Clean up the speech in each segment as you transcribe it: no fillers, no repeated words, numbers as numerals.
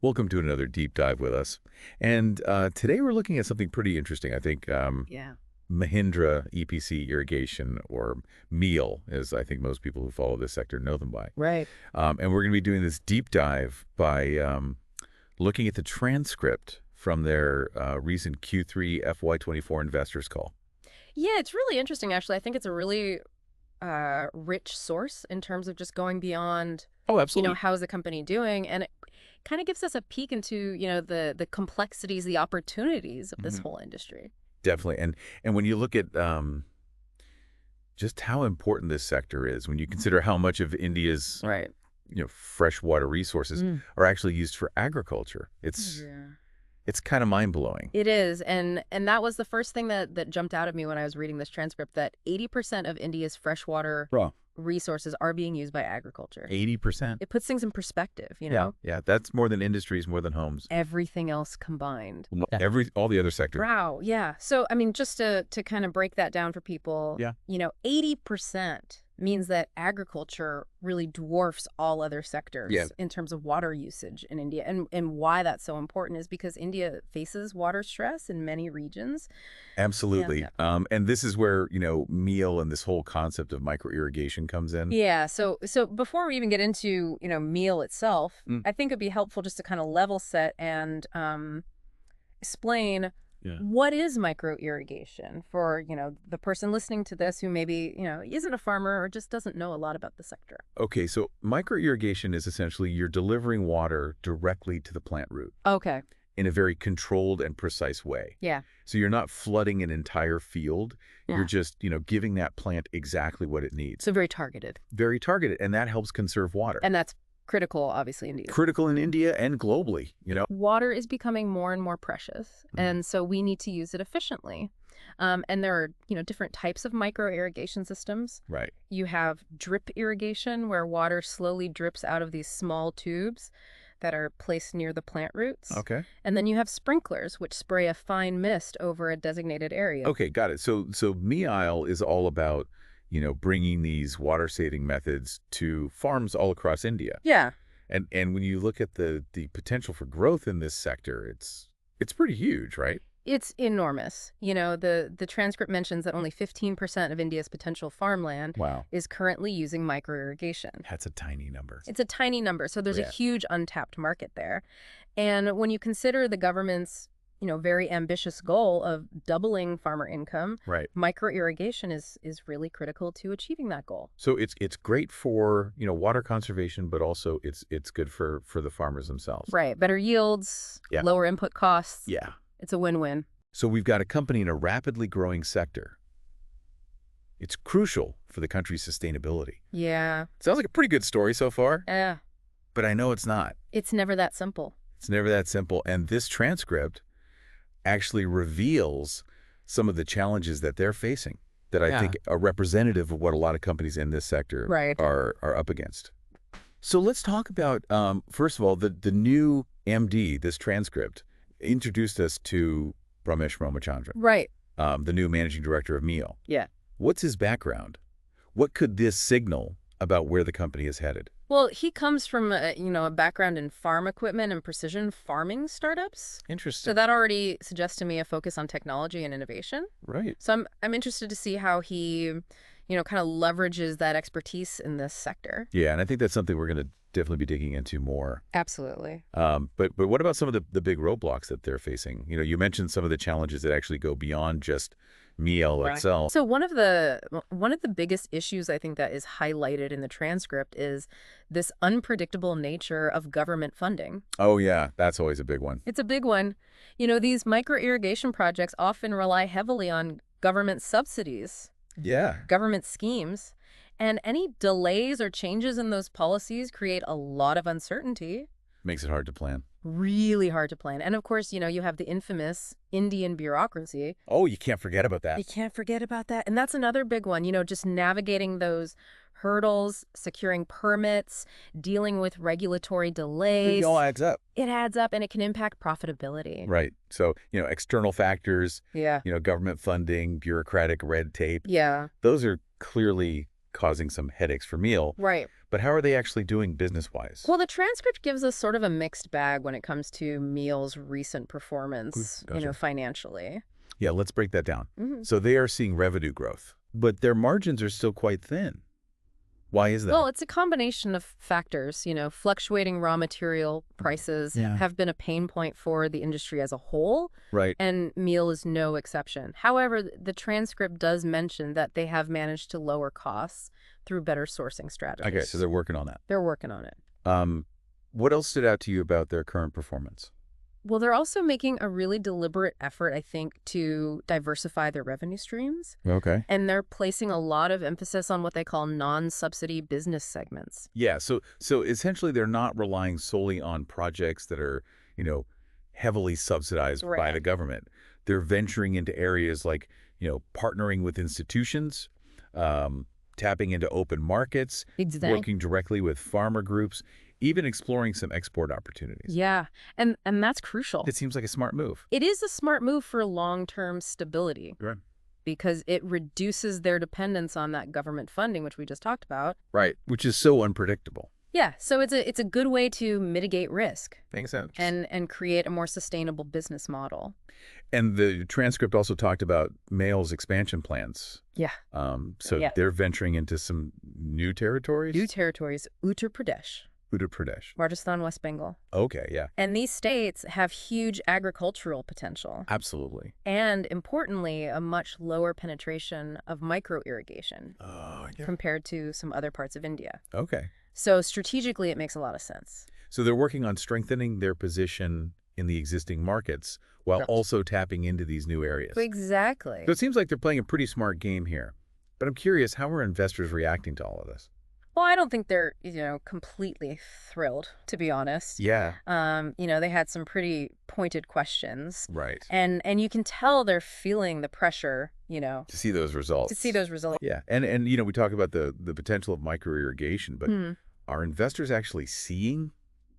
Welcome to another deep dive with us. And today we're looking at something pretty interesting. I think Yeah. Mahindra EPC Irrigation, or MEAL, as I think most people who follow this sector know them by. Right. And we're going to be doing this deep dive by looking at the transcript from their recent Q3 FY24 investors call. Yeah, it's really interesting, actually. I think it's a really rich source in terms of just going beyond, Oh, absolutely. how's the company doing? And it kind of gives us a peek into, the complexities, the opportunities of this Mhm. whole industry. Definitely. And when you look at just how important this sector is, when you consider how much of India's Right. freshwater resources Mm. are actually used for agriculture. Yeah. It's kind of mind-blowing. It is, and that was the first thing that jumped out at me when I was reading this transcript, that 80% of India's freshwater Bro, resources are being used by agriculture. 80%. It puts things in perspective, Yeah, yeah, that's more than industries, more than homes. everything else combined. Yeah. All the other sectors. Wow, yeah. So, I mean, just to kind of break that down for people, Yeah. 80% means that agriculture really dwarfs all other Yeah, sectors in terms of water usage in India. And why that's so important is because India faces water stress in many regions. Yeah. absolutely. Yeah. And this is where, meal and this whole concept of micro irrigation comes in. Yeah, so before we even get into, meal itself, Mm. I think it'd be helpful just to kind of level set and explain Yeah. what is micro irrigation for, the person listening to this who maybe, isn't a farmer or just doesn't know a lot about the sector. Okay, so micro irrigation is essentially you're delivering water directly to the plant root Okay. in a very controlled and precise way. Yeah. So you're not flooding an entire field. You're Yeah. just, giving that plant exactly what it needs. So very targeted. Very targeted, and that helps conserve water. And that's critical, obviously, indeed. Critical in India and globally. Water is becoming more and more precious, and so we need to use it efficiently. And there are, different types of micro irrigation systems. Right. You have drip irrigation, where water slowly drips out of these small tubes that are placed near the plant roots. Okay. And then you have sprinklers, which spray a fine mist over a designated area. Okay, got it. So MEAL is all about, bringing these water-saving methods to farms all across India. Yeah. And when you look at the potential for growth in this sector, it's pretty huge, right? It's enormous. The transcript mentions that only 15% of India's potential farmland Wow. is currently using micro irrigation. That's a tiny number. It's a tiny number, so there's a Yeah. huge untapped market there. And when you consider the government's, very ambitious goal of doubling farmer income, Right. micro irrigation is really critical to achieving that goal. So it's great for, water conservation, but also it's good for the farmers themselves. Right. Better yields, Yeah. lower input costs. Yeah. It's a win-win. So we've got a company in a rapidly growing sector. It's crucial for the country's sustainability. Yeah. Sounds like a pretty good story so far, Yeah. but I know it's not. It's never that simple. It's never that simple. And this transcript actually reveals some of the challenges that they're facing that I Yeah. think are representative of what a lot of companies in this sector Right. are up against. So let's talk about, first of all, the new MD, this transcript, introduced us to Ramesh Ramachandran, Right. the new managing director of MEAL. Yeah. What's his background? What could this signal about where the company is headed? Well, he comes from a background in farm equipment and precision farming startups. So Interesting. that already suggests to me a focus on technology and innovation. Right. So I'm interested to see how he, kind of leverages that expertise in this sector. Yeah, and I think that's something we're going to definitely be digging into more. Absolutely. But what about some of the big roadblocks that they're facing? You mentioned some of the challenges that actually go beyond just MEAL Right. itself. So one of the biggest issues I think that is highlighted in the transcript is this unpredictable nature of government funding. Oh, yeah, that's always a big one. It's a big one. These micro irrigation projects often rely heavily on government subsidies, Yeah. government schemes, and any delays or changes in those policies create a lot of uncertainty. Makes it hard to plan. Really hard to plan. And of course, you have the infamous Indian bureaucracy. Oh, you can't forget about that. You can't forget about that. And that's another big one, just navigating those hurdles, securing permits, dealing with regulatory delays. It all adds up. It adds up and it can impact profitability. Right. So, external factors, Yeah. government funding, bureaucratic red tape, Yeah. those are clearly causing some headaches for meal. Right. But how are they actually doing business-wise? Well, the transcript gives us sort of a mixed bag when it comes to Meal's recent performance, Gotcha. financially. Yeah, let's break that down. Mhm. So they are seeing revenue growth, but their margins are still quite thin. Why is that? Well, it's a combination of factors. Fluctuating raw material prices Yeah. have been a pain point for the industry as a whole, Right. and Meal is no exception. However, the transcript does mention that they have managed to lower costs through better sourcing strategies. Okay, so they're working on that. They're working on it. What else stood out to you about their current performance? Well, they're also making a really deliberate effort, I think, to diversify their revenue streams. Okay. And they're placing a lot of emphasis on what they call non-subsidy business segments. Yeah, so essentially they're not relying solely on projects that are, heavily subsidized by Right. the government. They're venturing into areas like, partnering with institutions, tapping into open markets, Exactly. working directly with farmer groups, even exploring some export opportunities. Yeah, and that's crucial. It seems like a smart move. It is a smart move for long-term stability Right. because it reduces their dependence on that government funding, which we just talked about. Right, which is so unpredictable. Yeah, so it's a good way to mitigate risk Makes sense. and create a more sustainable business model. And the transcript also talked about Mail's expansion plans. Yeah. So Yeah. they're venturing into some new territories? New territories, Uttar Pradesh, Uttar Pradesh. Rajasthan, West Bengal. Okay, yeah. And these states have huge agricultural potential Absolutely. and, importantly, a much lower penetration of micro-irrigation Oh, yeah. compared to some other parts of India. Okay. So strategically, it makes a lot of sense. So they're working on strengthening their position in the existing markets while Correct. also tapping into these new areas. Exactly. So it seems like they're playing a pretty smart game here. But I'm curious, how are investors reacting to all of this? Well, I don't think they're, completely thrilled, to be honest. Yeah. They had some pretty pointed questions. Right. And you can tell they're feeling the pressure, To see those results. to see those results. Yeah. And we talk about the potential of micro-irrigation, but are investors actually seeing,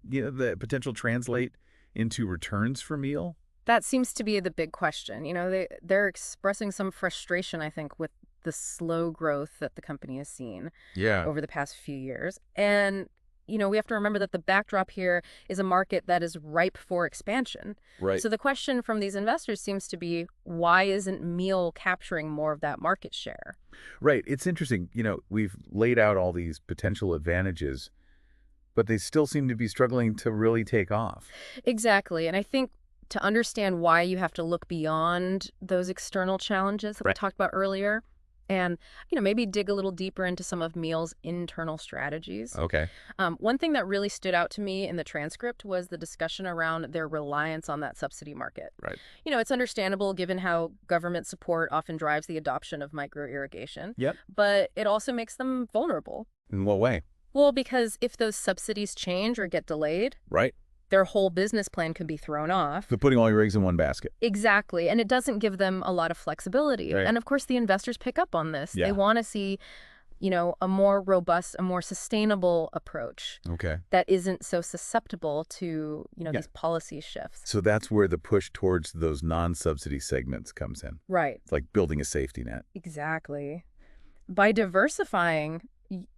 the potential translate into returns for meal? That seems to be the big question. They're expressing some frustration, I think, with the slow growth that the company has seen Yeah. over the past few years. And, we have to remember that the backdrop here is a market that is ripe for expansion. Right. So the question from these investors seems to be, why isn't Meal capturing more of that market share? Right. It's interesting. We've laid out all these potential advantages, but they still seem to be struggling to really take off. Exactly. And I think to understand why you have to look beyond those external challenges that we Right. talked about earlier and, maybe dig a little deeper into some of Meal's internal strategies. Okay. One thing that really stood out to me in the transcript was the discussion around their reliance on that subsidy market. Right. It's understandable given how government support often drives the adoption of micro-irrigation, Yep. but it also makes them vulnerable. In what way? Well, because if those subsidies change or get delayed, Right. their whole business plan could be thrown off. So putting all your eggs in one basket. Exactly. And it doesn't give them a lot of flexibility. Right. And of course, the investors pick up on this. Yeah. They want to see, a more robust, a more sustainable approach Okay. that isn't so susceptible to, Yeah. these policy shifts. So that's where the push towards those non-subsidy segments comes in. Right. It's like building a safety net. Exactly. By diversifying,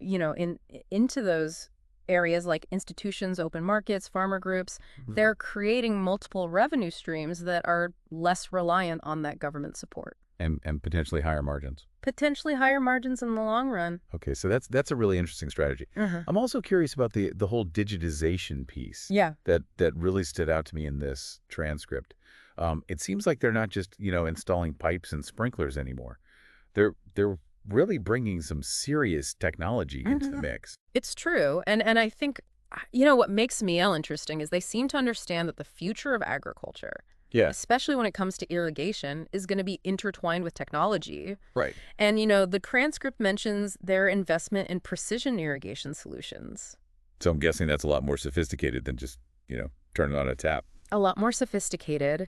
into those areas like institutions, open markets, farmer groups, they're creating multiple revenue streams that are less reliant on that government support. And potentially higher margins. Potentially higher margins in the long run. Okay, so that's a really interesting strategy. I'm also curious about the whole digitization piece. Yeah. That really stood out to me in this transcript. It seems like they're not just, installing pipes and sprinklers anymore. They're really bringing some serious technology into the mix. It's true. And I think, what makes Miel interesting is they seem to understand that the future of agriculture, Yeah. especially when it comes to irrigation, is going to be intertwined with technology. Right. And, the transcript mentions their investment in precision irrigation solutions. So I'm guessing that's a lot more sophisticated than just, turning on a tap. A lot more sophisticated.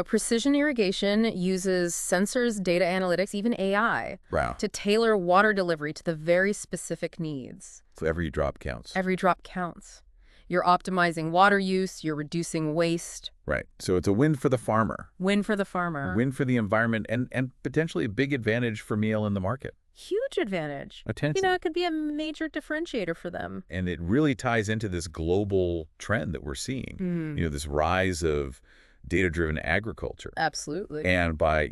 Precision irrigation uses sensors, data analytics, even AI Wow. to tailor water delivery to the very specific needs. So every drop counts. Every drop counts. You're optimizing water use, you're reducing waste. Right. So it's a win for the farmer, Win for the farmer. win for the environment, and potentially a big advantage for meal in the market. Huge advantage. Attention. It could be a major differentiator for them. And it really ties into this global trend that we're seeing, this rise of data-driven agriculture. Absolutely. And by,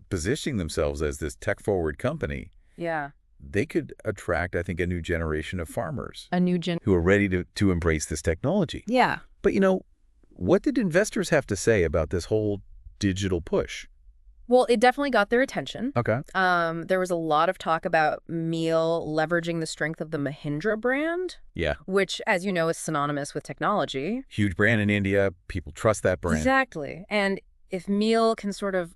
positioning themselves as this tech-forward company, Yeah. they could attract, I think, a new generation of farmers A new who are ready to embrace this technology. Yeah. But, what did investors have to say about this whole digital push? Well, it definitely got their attention. Okay. There was a lot of talk about meal leveraging the strength of the Mahindra brand. Yeah. Which, as you know, is synonymous with technology. Huge brand in India. People trust that brand. Exactly. And if meal can sort of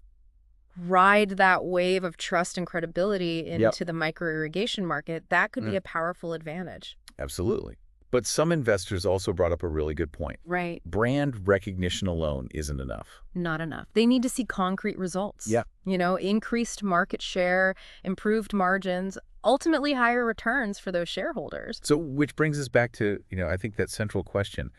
ride that wave of trust and credibility into the micro-irrigation market, that could be a powerful advantage. Absolutely. But some investors also brought up a really good point. Right. Brand recognition alone isn't enough. Not enough. They need to see concrete results. Yeah. Increased market share, improved margins, ultimately higher returns for those shareholders. So which brings us back to, I think that central question.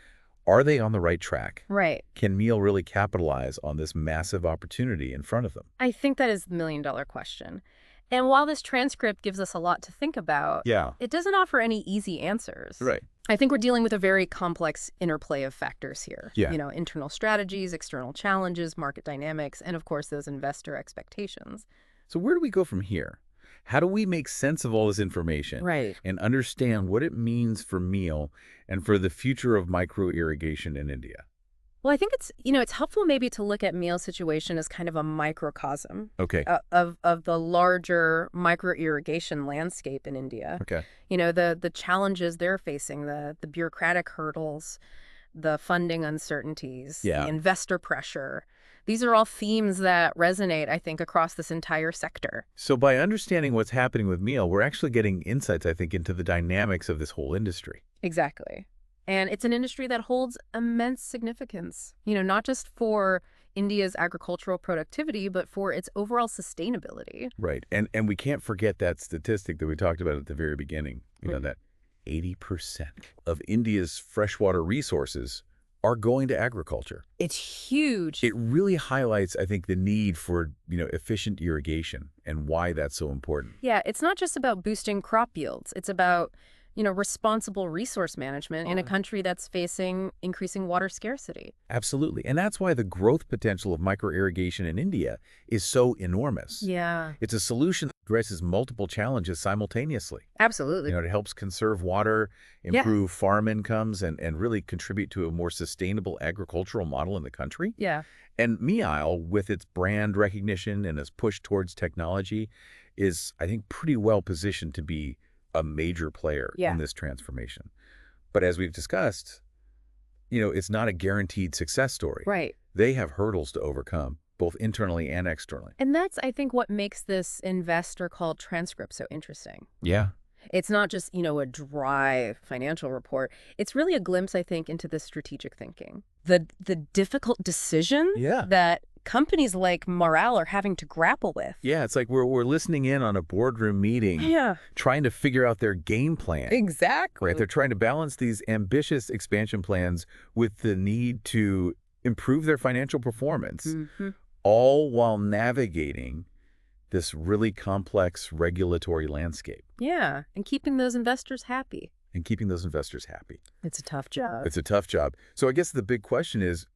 Are they on the right track? Right. Can Meal really capitalize on this massive opportunity in front of them? I think that is the million-dollar question. And while this transcript gives us a lot to think about, it doesn't offer any easy answers. Right. I think we're dealing with a very complex interplay of factors here. Yeah. Internal strategies, external challenges, market dynamics, and of course those investor expectations. So where do we go from here? How do we make sense of all this information and understand what it means for Meal and for the future of micro-irrigation in India? Well, I think it's helpful maybe to look at Meal's situation as kind of a microcosm of the larger micro-irrigation landscape in India. Okay. The challenges they're facing, the bureaucratic hurdles, the funding uncertainties, the investor pressure. These are all themes that resonate, I think, across this entire sector. So by understanding what's happening with Meal, we're actually getting insights, I think, into the dynamics of this whole industry. Exactly. And it's an industry that holds immense significance, not just for India's agricultural productivity, but for its overall sustainability. Right. And we can't forget that statistic that we talked about at the very beginning, that 80% of India's freshwater resources are going to agriculture. It's huge. It really highlights, I think, the need for, efficient irrigation and why that's so important. Yeah, it's not just about boosting crop yields. It's about responsible resource management in a country that's facing increasing water scarcity. Absolutely. And that's why the growth potential of micro-irrigation in India is so enormous. Yeah. It's a solution that addresses multiple challenges simultaneously. Absolutely. It helps conserve water, improve farm incomes, and really contribute to a more sustainable agricultural model in the country. Yeah. And Meal, with its brand recognition and its push towards technology, is, I think, pretty well positioned to be a major player in this transformation. But as we've discussed, it's not a guaranteed success story. Right. They have hurdles to overcome, both internally and externally. And that's, I think, what makes this investor called transcript so interesting. Yeah. It's not just, a dry financial report. It's really a glimpse, I think, into the strategic thinking. The difficult decisions that companies like Marel are having to grapple with. Yeah, it's like we're listening in on a boardroom meeting, trying to figure out their game plan. Exactly. Right, they're trying to balance these ambitious expansion plans with the need to improve their financial performance, all while navigating this really complex regulatory landscape. Yeah, and keeping those investors happy. It's a tough job. It's a tough job. So I guess the big question is,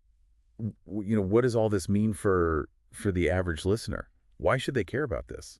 what does all this mean for the average listener? Why should they care about this?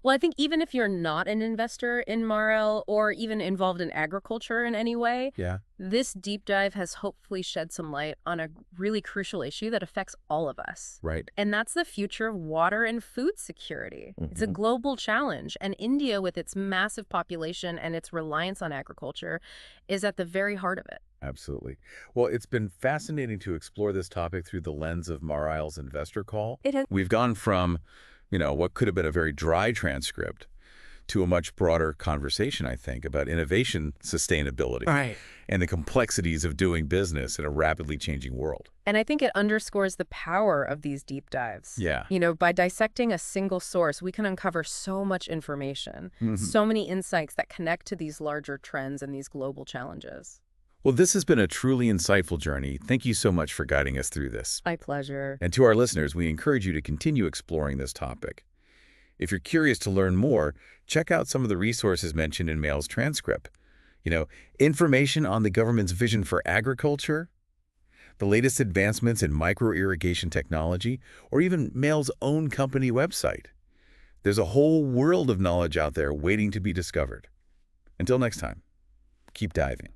Well, I think even if you're not an investor in Marel or even involved in agriculture in any way, this deep dive has hopefully shed some light on a really crucial issue that affects all of us. Right. And that's the future of water and food security. It's a global challenge, and India, with its massive population and its reliance on agriculture, is at the very heart of it. Absolutely. Well, it's been fascinating to explore this topic through the lens of Marel's investor call. It has. We've gone from what could have been a very dry transcript to a much broader conversation, I think, about innovation sustainability and the complexities of doing business in a rapidly changing world. And I think it underscores the power of these deep dives. Yeah. By dissecting a single source, we can uncover so much information, so many insights that connect to these larger trends and these global challenges. Well, this has been a truly insightful journey. Thank you so much for guiding us through this. My pleasure. And to our listeners, we encourage you to continue exploring this topic. If you're curious to learn more, check out some of the resources mentioned in Mail's transcript. You know, information on the government's vision for agriculture, the latest advancements in micro-irrigation technology, or even Mail's own company website. There's a whole world of knowledge out there waiting to be discovered. Until next time, keep diving.